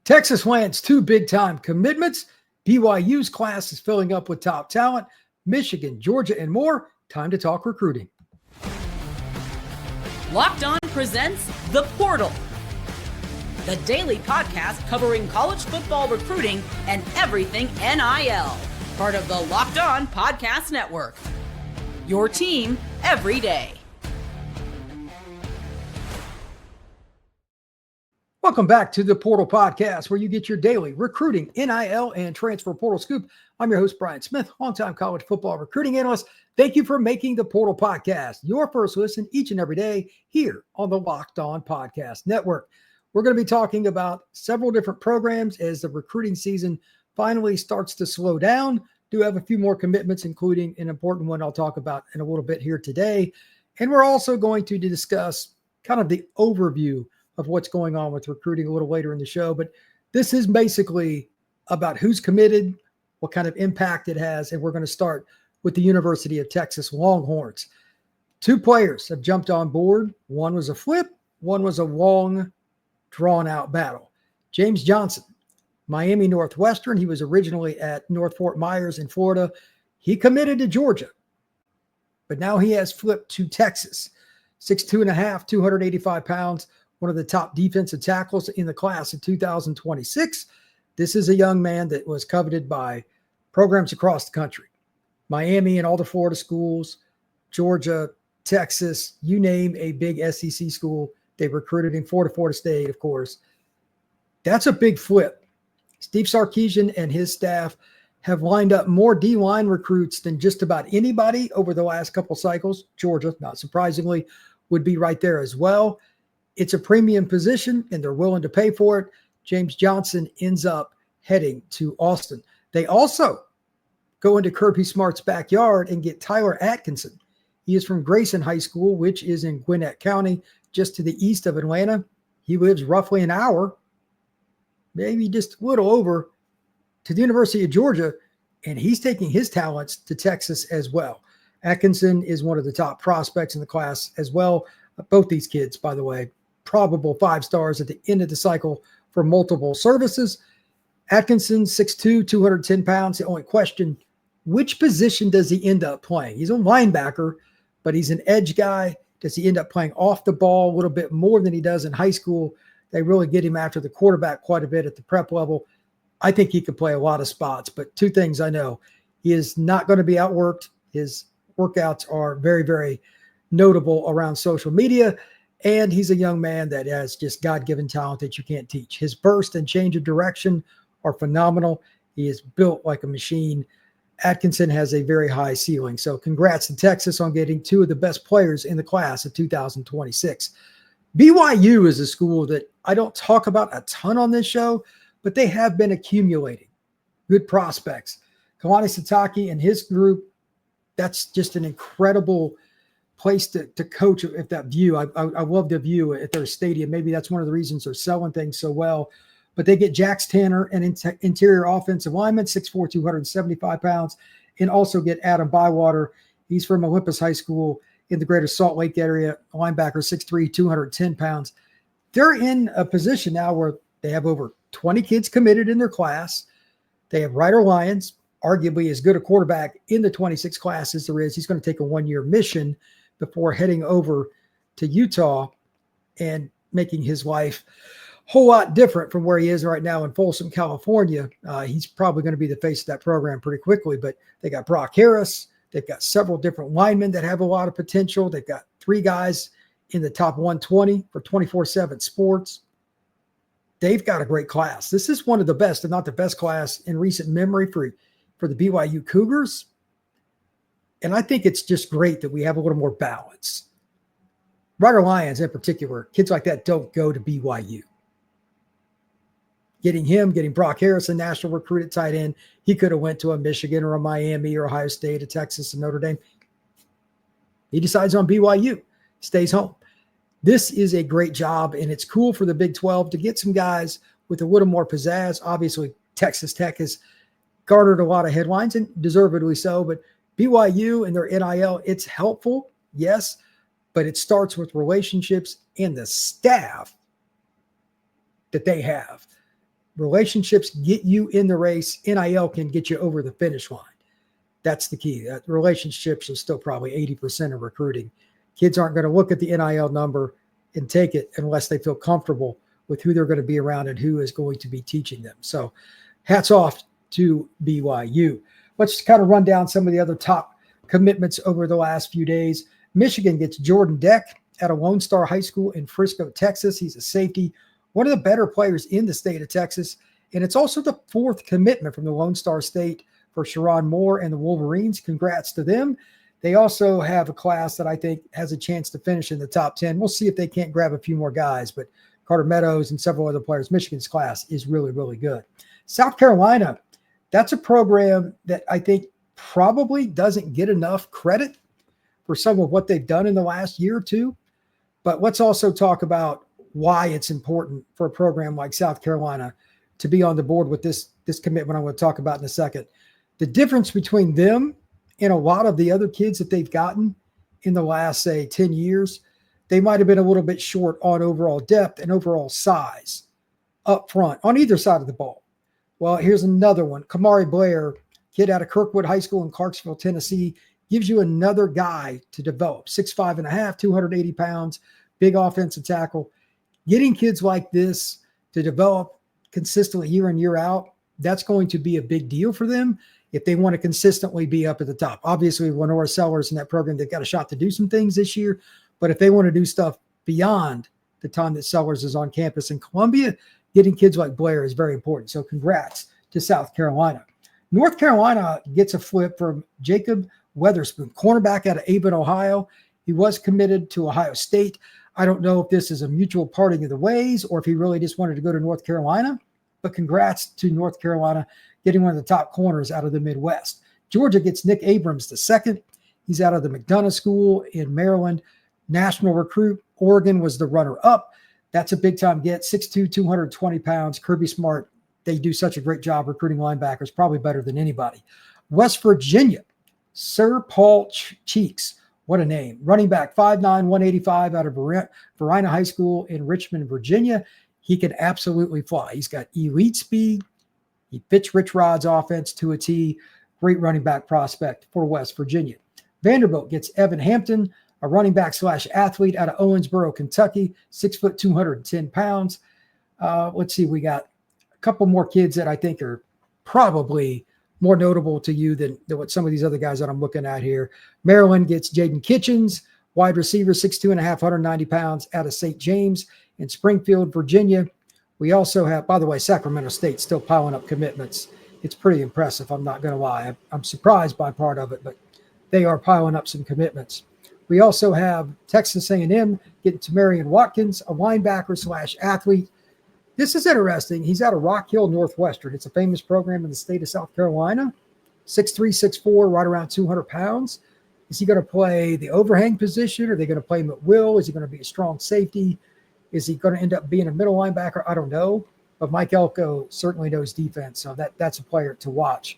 Texas lands two big-time commitments. BYU's class is filling up with top talent. Michigan, Georgia, and more. Time to talk recruiting. Locked On presents The Portal, the daily podcast covering college football recruiting and everything NIL. Part of the Locked On Podcast Network. Your team every day. Welcome back to the Portal Podcast, where you get your daily recruiting, NIL, and transfer portal scoop. I'm your host, Brian Smith, longtime college football recruiting analyst. Thank you for making the Portal Podcast your first listen each and every day here on the Locked On Podcast Network. We're going to be talking about several different programs as the recruiting season finally starts to slow down. Do have a few more commitments, including an important one I'll talk about in a little bit here today. And we're also going to discuss kind of the overview of what's going on with recruiting a little later in the show. But this is basically about who's committed, what kind of impact it has, and we're going to start with the University of Texas Longhorns. Two players have jumped on board. One was a flip, one was a long, drawn-out battle. James Johnson, Miami Northwestern. He was originally at North Fort Myers in Florida. He committed to Georgia, but now he has flipped to Texas. 6'2.5", 285 pounds, one of the top defensive tackles in the class of 2026. This is a young man that was coveted by programs across the country. Miami and all the Florida schools, Georgia, Texas, you name a big SEC school, they recruited him. Florida State, of course. That's a big flip. Steve Sarkisian and his staff have lined up more D-line recruits than just about anybody over the last couple cycles. Georgia, not surprisingly, would be right there as well. It's a premium position, and they're willing to pay for it. James Johnson ends up heading to Austin. They also go into Kirby Smart's backyard and get Tyler Atkinson. He is from Grayson High School, which is in Gwinnett County, just to the east of Atlanta. He lives roughly an hour, maybe just a little over, to the University of Georgia, and he's taking his talents to Texas as well. Atkinson is one of the top prospects in the class as well. Both these kids, by the way, probable 5 stars at the end of the cycle for multiple services. Atkinson, 6'2", 210 pounds. The only question, which position does he end up playing? He's a linebacker, but he's an edge guy. Does he end up playing off the ball a little bit more than he does in high school? They really get him after the quarterback quite a bit at the prep level. I think he could play a lot of spots, but two things I know. He is not going to be outworked. His workouts are very, very notable around social media. And he's a young man that has just God-given talent that you can't teach. His burst and change of direction are phenomenal. He is built like a machine. Atkinson has a very high ceiling. So congrats to Texas on getting two of the best players in the class of 2026. BYU is a school that I don't talk about a ton on this show, but they have been accumulating good prospects. Kilani Sitake and his group, that's just an incredible place to coach at that view. I love the view at their stadium. Maybe that's one of the reasons they're selling things so well. But they get Jax Tanner, an interior offensive lineman, 6'4", 275 pounds, and also get Adam Bywater. He's from Olympus High School in the greater Salt Lake area, linebacker, 6'3", 210 pounds. They're in a position now where they have over 20 kids committed in their class. They have Ryder Lyons, arguably as good a quarterback in the 26 class as there is. He's going to take a one-year mission before heading over to Utah and making his life a whole lot different from where he is right now in Folsom, California. He's probably going to be the face of that program pretty quickly, but they got Brock Harris. They've got several different linemen that have a lot of potential. They've got 3 guys in the top 120 for 24/7 sports. They've got a great class. This is one of the best, if not the best class in recent memory for the BYU Cougars. And I think it's just great that we have a little more balance. Ryder Lyons in particular, kids like that don't go to BYU. Getting Brock Harris, a national recruited tight end, he could have went to a Michigan or a Miami or Ohio State, a Texas, and Notre Dame. He decides on BYU, stays home. This is a great job, and it's cool for the Big 12 to get some guys with a little more pizzazz. Obviously, Texas Tech has garnered a lot of headlines, and deservedly so, but BYU and their NIL, it's helpful, yes, but it starts with relationships and the staff that they have. relationships get you in the race. NIL can get you over the finish line. That's the key. Relationships are still probably 80% of recruiting. Kids aren't going to look at the NIL number and take it unless they feel comfortable with who they're going to be around and who is going to be teaching them. So hats off to BYU. Let's kind of run down some of the other top commitments over the last few days. Michigan gets Jordan Deck at a Lone Star High School in Frisco, Texas. He's a safety, one of the better players in the state of Texas. And it's also the fourth commitment from the Lone Star State for Sharon Moore and the Wolverines. Congrats to them. They also have a class that I think has a chance to finish in the top 10. We'll see if they can't grab a few more guys, but Carter Meadows and several other players. Michigan's class is really, really good. South Carolina, that's a program that I think probably doesn't get enough credit for some of what they've done in the last year or two. But let's also talk about why it's important for a program like South Carolina to be on the board with this commitment I'm going to talk about in a second. The difference between them and a lot of the other kids that they've gotten in the last, say, 10 years, they might have been a little bit short on overall depth and overall size up front on either side of the ball. Well, here's another one. Kamari Blair, kid out of Kirkwood High School in Clarksville, Tennessee, gives you another guy to develop. 6'5.5", 280 pounds, big offensive tackle. Getting kids like this to develop consistently year in, year out, that's going to be a big deal for them if they want to consistently be up at the top. Obviously, Lenora Sellers in that program, they've got a shot to do some things this year. But if they want to do stuff beyond the time that Sellers is on campus in Columbia, getting kids like Blair is very important. So congrats to South Carolina. North Carolina gets a flip from Jacob Weatherspoon, cornerback out of Avon, Ohio. He was committed to Ohio State. I don't know if this is a mutual parting of the ways or if he really just wanted to go to North Carolina, but congrats to North Carolina getting one of the top corners out of the Midwest. Georgia gets Nick Abrams II. He's out of the McDonough School in Maryland. National recruit. Oregon was the runner-up. That's a big-time get. 6'2", 220 pounds. Kirby Smart. They do such a great job recruiting linebackers, probably better than anybody. West Virginia, Sir Paul Cheeks. What a name. Running back, 5'9", 185 out of Verina High School in Richmond, Virginia. He can absolutely fly. He's got elite speed. He fits Rich Rod's offense to a T. Great running back prospect for West Virginia. Vanderbilt gets Evan Hampton, a running back / athlete out of Owensboro, Kentucky, 6 foot, 210 pounds. Let's see, we got a couple more kids that I think are probably more notable to you than what some of these other guys that I'm looking at here. Maryland gets Jaden Kitchens, wide receiver, 6'2.5", 190 pounds out of St. James in Springfield, Virginia. We also have, by the way, Sacramento State still piling up commitments. It's pretty impressive, I'm not going to lie. I'm surprised by part of it, but they are piling up some commitments. We also have Texas A&M getting Tamarian Watkins, a linebacker / athlete. This is interesting. He's out of Rock Hill Northwestern. It's a famous program in the state of South Carolina. 6'3", 6'4", right around 200 pounds. Is he going to play the overhang position? Are they going to play him at will? Is he going to be a strong safety? Is he going to end up being a middle linebacker? I don't know. But Mike Elko certainly knows defense, so that's a player to watch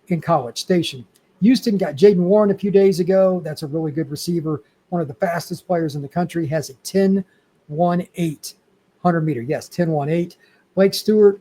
in College Station. Houston got Jaden Warren a few days ago. That's a really good receiver, one of the fastest players in the country, has a 10.18 100-meter. Yes, 10.18. Blake Stewart,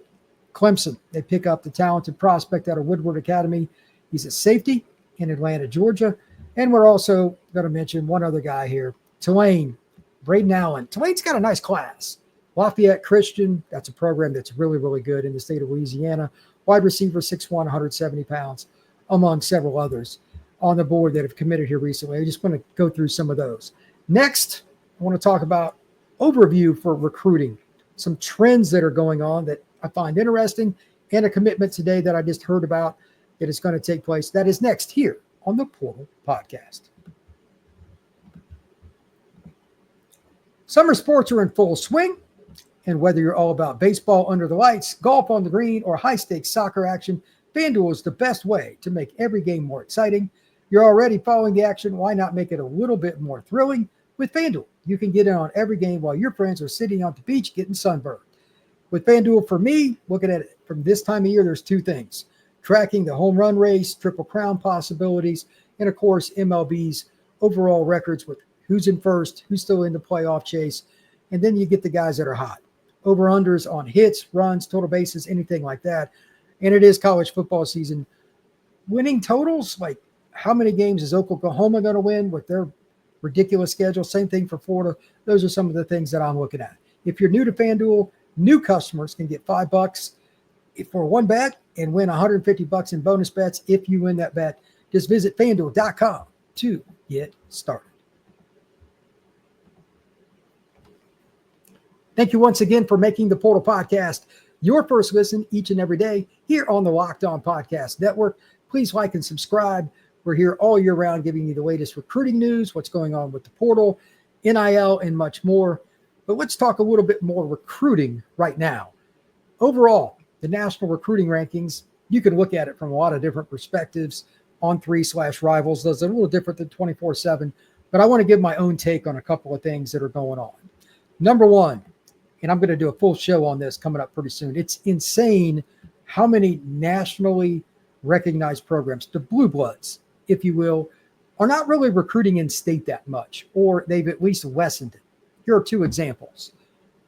Clemson. They pick up the talented prospect out of Woodward Academy. He's a safety in Atlanta, Georgia. And we're also going to mention one other guy here, Tulane, Braden Allen. Tulane's got a nice class. Lafayette Christian, that's a program that's really, really good in the state of Louisiana. Wide receiver, 6'1", 170 pounds, among several others on the board that have committed here recently. I just want to go through some of those. Next, I want to talk about overview for recruiting, some trends that are going on that I find interesting, and a commitment today that I just heard about that is going to take place. That is next here on the Portal Podcast. Summer sports are in full swing, and whether you're all about baseball under the lights, golf on the green, or high-stakes soccer action, FanDuel is the best way to make every game more exciting. You're already following the action. Why not make it a little bit more thrilling? With FanDuel, you can get in on every game while your friends are sitting on the beach getting sunburned. With FanDuel, for me, looking at it from this time of year, there's two things. Tracking the home run race, Triple Crown possibilities, and, of course, MLB's overall records with who's in first, who's still in the playoff chase, and then you get the guys that are hot. over-unders on hits, runs, total bases, anything like that. And it is college football season. Winning totals, like how many games is Oklahoma going to win with their ridiculous schedule? Same thing for Florida. Those are some of the things that I'm looking at. If you're new to FanDuel, new customers can get $5 for one bet and win $150 in bonus bets if you win that bet. Just visit FanDuel.com to get started. Thank you once again for making the Portal Podcast your first listen each and every day here on the Locked On Podcast Network. Please like and subscribe. We're here all year round giving you the latest recruiting news, what's going on with the portal, NIL, and much more. But let's talk a little bit more recruiting right now. Overall, the national recruiting rankings, you can look at it from a lot of different perspectives. On3/Rivals does it a little different than 24/7, but I want to give my own take on a couple of things that are going on. Number one, and I'm going to do a full show on this coming up pretty soon. It's insane how many nationally recognized programs, the blue bloods, if you will, are not really recruiting in state that much, or they've at least lessened it. Here are two examples.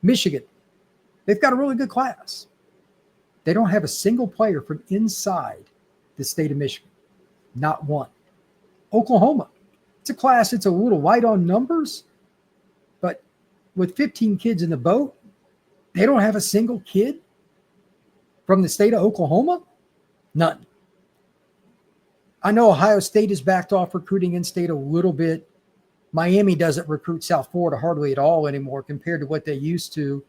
Michigan, they've got a really good class. They don't have a single player from inside the state of Michigan. Not one. Oklahoma, it's a class, it's a little light on numbers, but with 15 kids in the boat, they don't have a single kid from the state of Oklahoma? None. I know Ohio State has backed off recruiting in-state a little bit. Miami doesn't recruit South Florida hardly at all anymore compared to what they used to.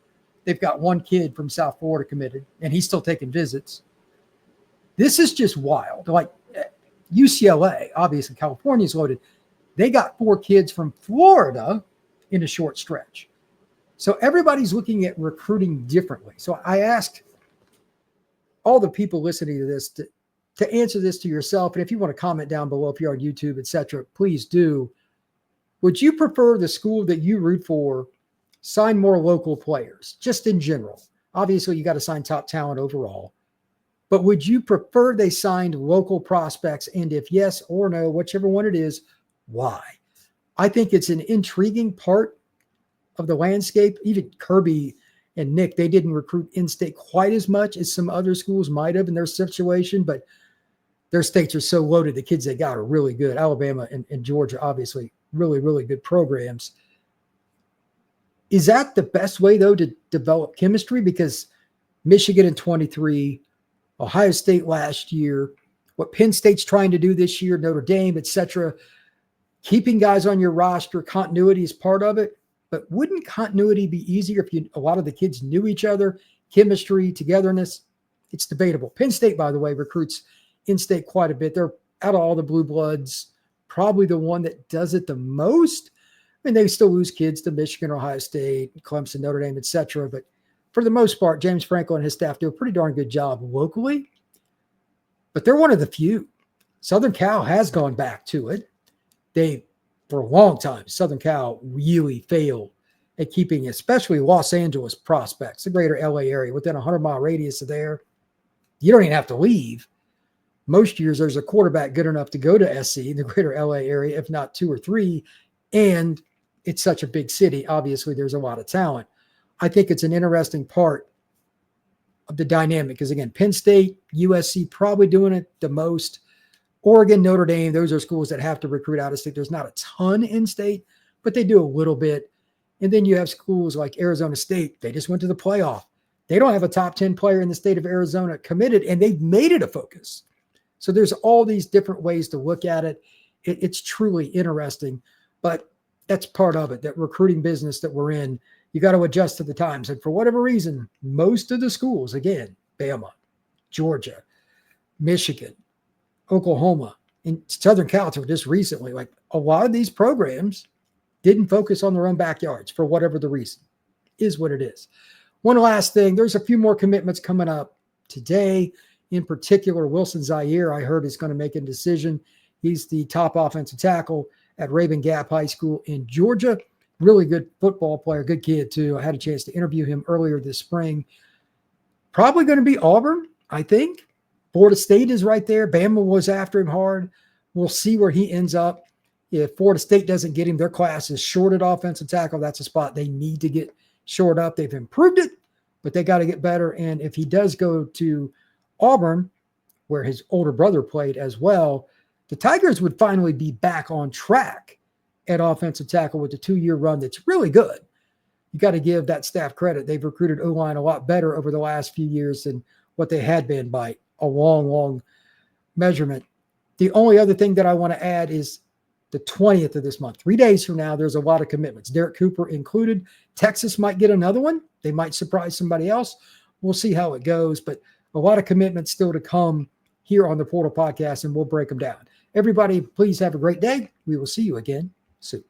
They've got one kid from South Florida committed, and he's still taking visits. This is just wild. Like UCLA, obviously California's loaded. They got 4 kids from Florida in a short stretch. So everybody's looking at recruiting differently. So I asked all the people listening to this to answer this to yourself. And if you want to comment down below, if you're on YouTube, etc., please do. Would you prefer the school that you root for sign more local players, just in general? Obviously, you got to sign top talent overall. But would you prefer they signed local prospects? And if yes or no, whichever one it is, why? I think it's an intriguing part of the landscape. Even Kirby and Nick, they didn't recruit in-state quite as much as some other schools might have in their situation, but their states are so loaded. The kids they got are really good. Alabama and Georgia, obviously, really, really good programs. Is that the best way, though, to develop chemistry? Because Michigan in 23, Ohio State last year, what Penn State's trying to do this year, Notre Dame, etc., keeping guys on your roster, continuity is part of it. But wouldn't continuity be easier if a lot of the kids knew each other, chemistry, togetherness? It's debatable. Penn State, by the way, recruits in-state quite a bit. They're out of all the blue bloods, probably the one that does it the most. I mean, they still lose kids to Michigan, Ohio State, Clemson, Notre Dame, etc. But for the most part, James Franco and his staff do a pretty darn good job locally. But they're one of the few. Southern Cal has gone back to it. For a long time, Southern Cal really failed at keeping, especially Los Angeles prospects, the greater LA area, within a 100-mile radius of there. You don't even have to leave. Most years, there's a quarterback good enough to go to SC in the greater LA area, if not 2 or 3. And it's such a big city. Obviously, there's a lot of talent. I think it's an interesting part of the dynamic because, again, Penn State, USC probably doing it the most. Oregon, Notre Dame, those are schools that have to recruit out of state. There's not a ton in state, but they do a little bit. And then you have schools like Arizona State. They just went to the playoff. They don't have a top 10 player in the state of Arizona committed, and they've made it a focus. So there's all these different ways to look at it. It's truly interesting, but that's part of it, that recruiting business that we're in. You got to adjust to the times. And for whatever reason, most of the schools, again, Bama, Georgia, Michigan, Oklahoma, and Southern Cal just recently, like a lot of these programs didn't focus on their own backyards for whatever the reason. Is what it is. One last thing, there's a few more commitments coming up today. In particular, Wilson Zaire, I heard, is going to make a decision. He's the top offensive tackle at Raven Gap High School in Georgia. Really good football player, good kid too. I had a chance to interview him earlier this spring. Probably going to be Auburn, I think. Florida State is right there. Bama was after him hard. We'll see where he ends up. If Florida State doesn't get him, their class is short at offensive tackle. That's a spot they need to get shored up. They've improved it, but they got to get better. And if he does go to Auburn, where his older brother played as well, the Tigers would finally be back on track at offensive tackle with a 2-year run that's really good. You got to give that staff credit. They've recruited O-line a lot better over the last few years than what they had been by a long, long measurement. The only other thing that I want to add is the 20th of this month, 3 days from now, there's a lot of commitments, Derek Cooper included. Texas might get another one. They might surprise somebody else. We'll see how it goes, but a lot of commitments still to come here on the Portal Podcast, and we'll break them down. Everybody, please have a great day. We will see you again soon.